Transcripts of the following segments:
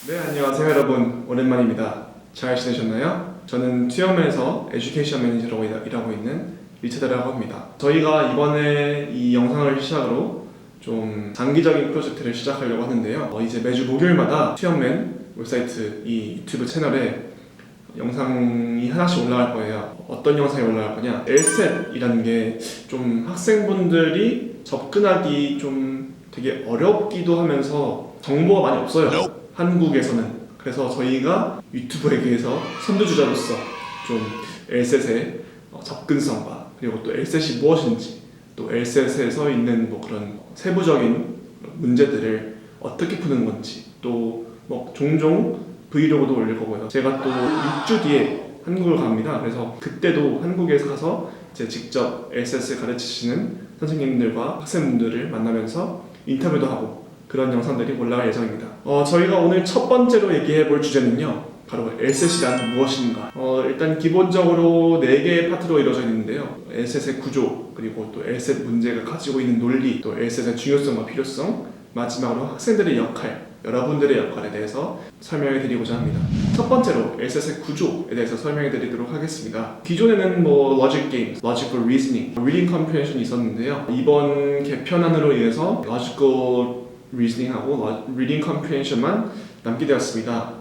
네, 안녕하세요 여러분. 오랜만입니다. 잘 지내셨나요? 저는 투영맨에서 에듀케이션 매니저로 일하고 있는 리차드라고 합니다. 저희가 이번에 이 영상을 시작으로 좀 장기적인 프로젝트를 시작하려고 하는데요. 이제 매주 목요일마다 투영맨 웹사이트 이 유튜브 채널에 영상이 하나씩 올라갈 거예요. 어떤 영상이 올라갈 거냐? LSAT이라는 게 좀 학생분들이 접근하기 좀 되게 어렵기도 하면서 정보가 많이 없어요. 한국에서는. 그래서 저희가 유튜브에게서 선두주자로서 좀 LSAT의 접근성과 그리고 또 LSAT이 무엇인지 또 LSAT에서 있는 뭐 그런 세부적인 문제들을 어떻게 푸는 건지 또 뭐 종종 브이로그도 올릴 거고요. 제가 또 6주 뒤에 한국을 갑니다. 그래서 그때도 한국에 가서 이제 직접 LSAT을 가르치시는 선생님들과 학생분들을 만나면서 인터뷰도 하고 그런 영상들이 올라갈 예정입니다. 저희가 오늘 첫 번째로 얘기해 볼 주제는요, 바로 LSAT이란 무엇인가. 일단 기본적으로 4개의 파트로 이루어져 있는데요. LSAT의 구조, 그리고 또 LSAT 문제가 가지고 있는 논리, 또 LSAT의 중요성과 필요성, 마지막으로 학생들의 역할, 여러분들의 역할에 대해서 설명해 드리고자 합니다. 첫 번째로 LSAT의 구조에 대해서 설명해 드리도록 하겠습니다. 기존에는 뭐 Logic Games, Logical Reasoning, Reading Comprehension이 있었는데요. 이번 개편안으로 인해서 Logical Reasoning하고 Reading Comprehension만 남게 되었습니다.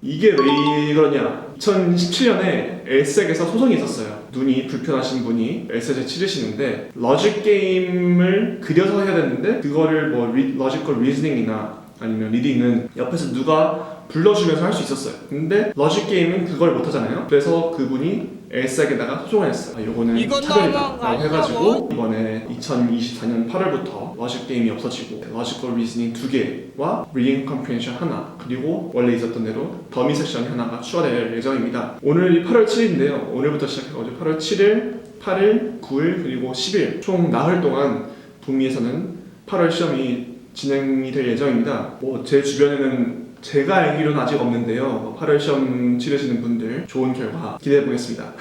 이게 왜 그러냐? 2017년에 LSAT에서 소송이 있었어요. 눈이 불편하신 분이 LSAT을 치르시는데 러직 게임을 그려서 해야 되는데 그거를 뭐 Logical Reasoning이나 아니면 리딩은 옆에서 누가 불러주면서 할 수 있었어요. 근데 러직 게임은 그걸 못하잖아요. 그래서 그분이 LSAT에다가 소송을 했어요. 이거는 차별이다라고 해가지고 이번에 2024년 8월부터 러직 게임이 없어지고 Logical Reasoning 2개와 Reading Comprehension 하나, 그리고 원래 있었던 대로 더미 섹션이 하나가 추가될 예정입니다. 오늘이 8월 7일인데요. 오늘부터 시작해가지고 8월 7일, 8일, 9일, 그리고 10일 총 나흘 동안 북미에서는 8월 시험이 진행이 될 예정입니다. 제 주변에는 제가 알기로는 아직 없는데요. 8월 시험 치르시는 분들 좋은 결과 기대해 보겠습니다.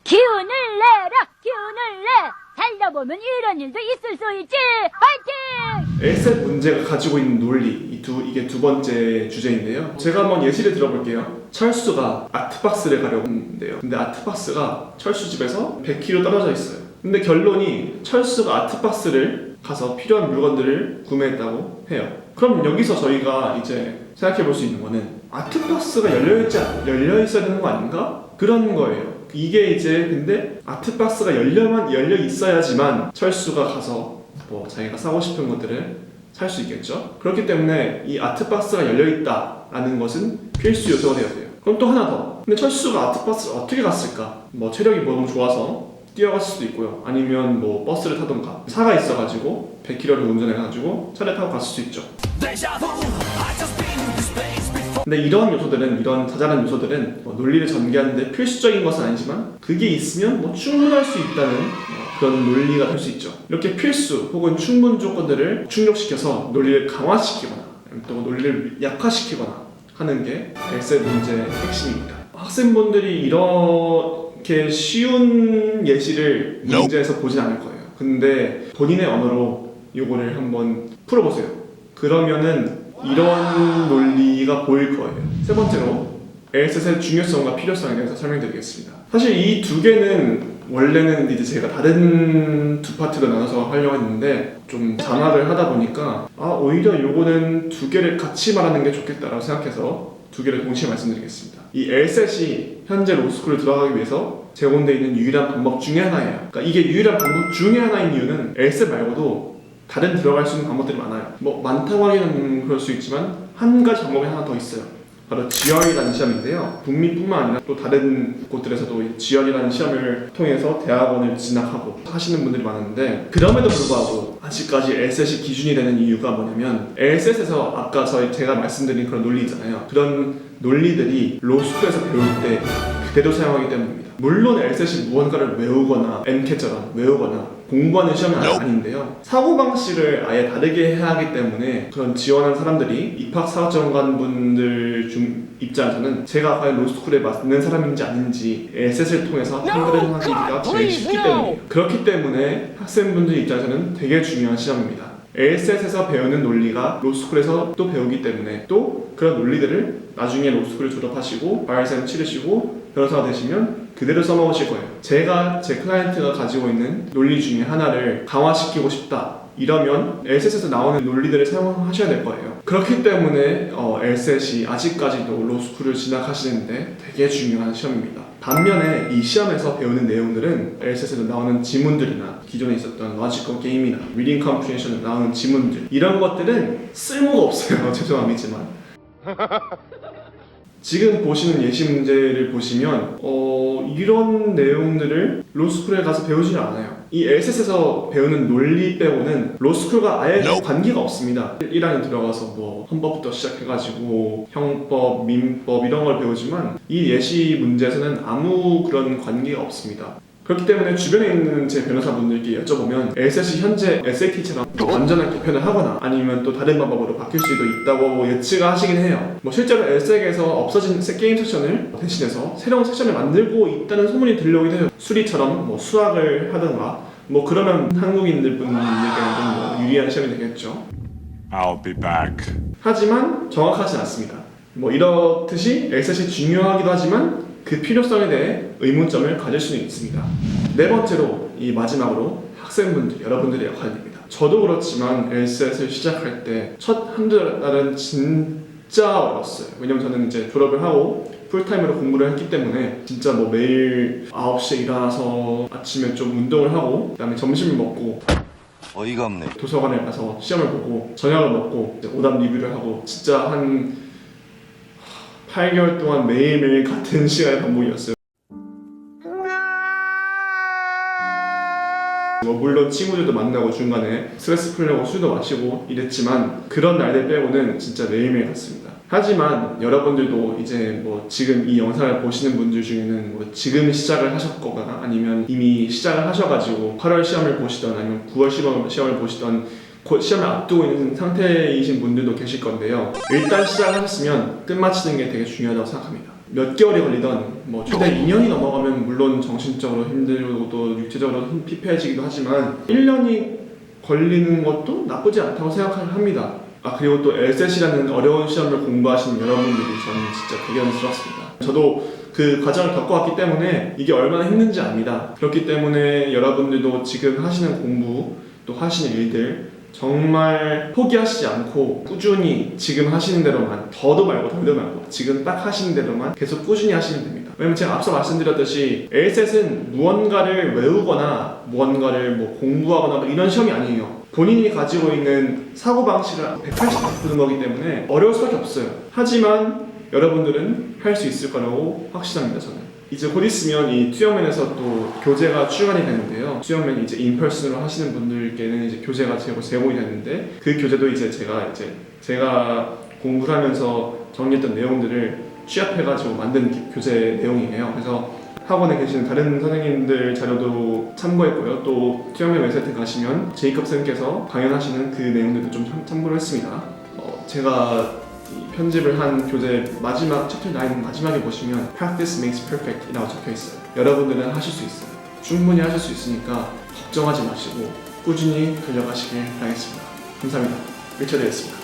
기운을 내라, 기운을 내. 살다보면 이런 일도 있을 수 있지. 파이팅! LSAT 문제가 가지고 있는 논리, 이게 두 번째 주제인데요. 제가 한번 예시를 들어볼게요. 철수가 아트박스를 가려고 했는데요. 근데 아트박스가 철수 집에서 100km 떨어져 있어요. 근데 결론이 철수가 아트박스를 가서 필요한 물건들을 구매했다고 해요. 그럼 여기서 저희가 이제 생각해 볼 수 있는 거는 아트박스가 열려 있어야 되는 거 아닌가? 그런 거예요. 이게 이제 근데 아트박스가 열려 있어야지만 철수가 가서 뭐 자기가 사고 싶은 것들을 살 수 있겠죠. 그렇기 때문에 이 아트박스가 열려 있다라는 것은 필수 요소가 되어야 돼요. 그럼 또 하나 더. 근데 철수가 아트박스를 어떻게 갔을까? 뭐 체력이 너무 좋아서 뛰어갔을 수도 있고요. 아니면 뭐 버스를 타던가 차가 있어가지고 100km를 운전해가지고 차를 타고 갔을 수 있죠. 근데 이런 요소들은, 이런 자잘한 요소들은 논리를 전개하는데 필수적인 것은 아니지만 그게 있으면 뭐 충분할 수 있다는 그런 논리가 될 수 있죠. 이렇게 필수 혹은 충분 조건들을 충족시켜서 논리를 강화시키거나 또 논리를 약화시키거나 하는 게 LSAT 문제의 핵심입니다. 학생분들이 이렇게 쉬운 예시를 문제에서 보진 않을 거예요. 근데 본인의 언어로 이거를 한번 풀어보세요. 그러면은 이런 논리가 보일 거예요. 세 번째로 LSAT의 중요성과 필요성에 대해서 설명드리겠습니다. 사실 이 두 개는 원래는 이제 제가 다른 두 파트로 나눠서 하려고 했는데 좀 잔합을 하다 보니까 오히려 요거는 두 개를 같이 말하는 게 좋겠다라고 생각해서 두 개를 동시에 말씀드리겠습니다. 이 LSAT이 현재 로스쿨을 들어가기 위해서 제공되어 있는 유일한 방법 중에 하나예요. 그러니까 이게 유일한 방법 중에 하나인 이유는 LSAT 말고도 다른 들어갈 수 있는 방법들이 많아요. 뭐 많다고 하기는 그럴 수 있지만 한 가지 방법이 하나 더 있어요. 바로 GRE라는 시험인데요. 북미뿐만 아니라 또 다른 곳들에서도 GRE라는 시험을 통해서 대학원을 진학하고 하시는 분들이 많은데 그럼에도 불구하고 아직까지 LSAT이 기준이 되는 이유가 뭐냐면 LSAT에서 아까 제가 말씀드린 그런 논리 있잖아요. 그런 논리들이 로스쿨에서 배울 때 그대로 사용하기 때문입니다. 물론 LSAT이 무언가를 외우거나 MCAT처럼 외우거나 공부하는 시험은 아닌데요. 사고방식을 아예 다르게 해야 하기 때문에 그런 지원한 사람들이 입학사정관분들 입장에서는 제가 과연 로스쿨에 맞는 사람인지 아닌지 LSAT을 통해서 판단하기가 제일 쉽기 때문이에요. 그렇기 때문에 학생분들 입장에서는 되게 중요한 시험입니다. LSAT에서 배우는 논리가 로스쿨에서 또 배우기 때문에 또 그런 논리들을 나중에 로스쿨을 졸업하시고 바이엘쌤 치르시고 변호사가 되시면 그대로 써먹으실 거예요. 제가 제 클라이언트가 가지고 있는 논리 중에 하나를 강화시키고 싶다 이러면 LSAT에서 나오는 논리들을 사용하셔야 될 거예요. 그렇기 때문에 LSAT이 아직까지도 로스쿨을 진학하시는데 되게 중요한 시험입니다. 반면에 이 시험에서 배우는 내용들은 LSAT에서 나오는 지문들이나 기존에 있었던 logical game이나 reading comprehension에 나오는 지문들 이런 것들은 쓸모가 없어요. 죄송합니다만 지금 보시는 예시 문제를 보시면 이런 내용들을 로스쿨에 가서 배우지 않아요. 이 LSAT에서 배우는 논리 빼고는 로스쿨과 아예 관계가 없습니다. 1학년 들어가서 뭐 헌법부터 시작해가지고 형법, 민법 이런 걸 배우지만 이 예시 문제에서는 아무 그런 관계가 없습니다. 그렇기 때문에 주변에 있는 제 변호사분들께 여쭤보면 LSAT 현재 SAT처럼 완전한 개편을 하거나 아니면 또 다른 방법으로 바뀔 수도 있다고 예측하시긴 해요. 뭐 실제로 LSAT에서 없어진 게임 섹션을 대신해서 새로운 섹션을 만들고 있다는 소문이 들려오기도 해요. 수리처럼 뭐 수학을 하던가 뭐 그러면 한국인들 분들께는 좀 유리한 시험이 되겠죠. I'll be back. 하지만 정확하지 않습니다. 뭐 이렇듯이 LSAT이 중요하기도 하지만 그 필요성에 대해 의문점을 가질 수는 있습니다. 네 번째로 이 마지막으로 학생분들, 여러분들의 역할입니다. 저도 그렇지만 LSAT을 시작할 때 첫 한두 달은 진짜 어려웠어요. 왜냐면 저는 이제 졸업을 하고 풀타임으로 공부를 했기 때문에 진짜 뭐 매일 9시에 일어나서 아침에 좀 운동을 하고 그다음에 점심을 먹고 어이가 없네. 도서관에 가서 시험을 보고 저녁을 먹고 이제 오답 리뷰를 하고 진짜 한 8개월 동안 매일매일 같은 시간의 반복이었어요. 물론 친구들도 만나고 중간에 스트레스 풀려고 술도 마시고 이랬지만 그런 날들 빼고는 진짜 매일매일 갔습니다. 하지만 여러분들도 이제 뭐 지금 이 영상을 보시는 분들 중에는 뭐 지금 시작을 하셨거나 아니면 이미 시작을 하셔가지고 8월 시험을 보시던 아니면 9월 시험을 보시던 곧 시험을 앞두고 있는 상태이신 분들도 계실 건데요. 일단 시작을 하셨으면 끝마치는 게 되게 중요하다고 생각합니다. 몇 개월이 걸리던 뭐 최대 2년이 넘어가면 물론 정신적으로 힘들고 또 육체적으로 피폐해지기도 하지만 1년이 걸리는 것도 나쁘지 않다고 생각합니다. 그리고 또 LSAT이라는 어려운 시험을 공부하시는 여러분들이 저는 진짜 대견스럽습니다. 저도 그 과정을 겪어왔기 때문에 이게 얼마나 힘든지 압니다. 그렇기 때문에 여러분들도 지금 하시는 공부 또 하시는 일들 정말 포기하시지 않고 꾸준히 지금 하시는 대로만 더도 말고 덜도 말고 지금 딱 하시는 대로만 계속 꾸준히 하시면 됩니다. 왜냐면 제가 앞서 말씀드렸듯이 LSAT은 무언가를 외우거나 무언가를 뭐 공부하거나 뭐 이런 시험이 아니에요. 본인이 가지고 있는 사고방식을 180도 바꾸는 거기 때문에 어려울 수밖에 없어요. 하지만 여러분들은 할 수 있을 거라고 확신합니다. 저는 이제 곧 있으면 이 투영맨에서 또 교재가 출간이 되는데요. 투영맨이 이제 인펄슨으로 하시는 분들께는 이제 교재가 제공이 되는데 그 교재도 이제 제가 공부를 하면서 정리했던 내용들을 취합해가지고 만든 교재 내용이에요. 그래서 학원에 계시는 다른 선생님들 자료도 참고했고요. 또 투영맨 웹사이트 가시면 제이컵 쌤께서 강연하시는 그 내용들도 좀 참고를 했습니다. 제가 편집을 한 교재 마지막 챕터 9 마지막에 보시면 Practice makes perfect 이라고 적혀 있어요. 여러분들은 하실 수 있어요. 충분히 하실 수 있으니까 걱정하지 마시고 꾸준히 달려가시길 바라겠습니다. 감사합니다. 리처드였습니다.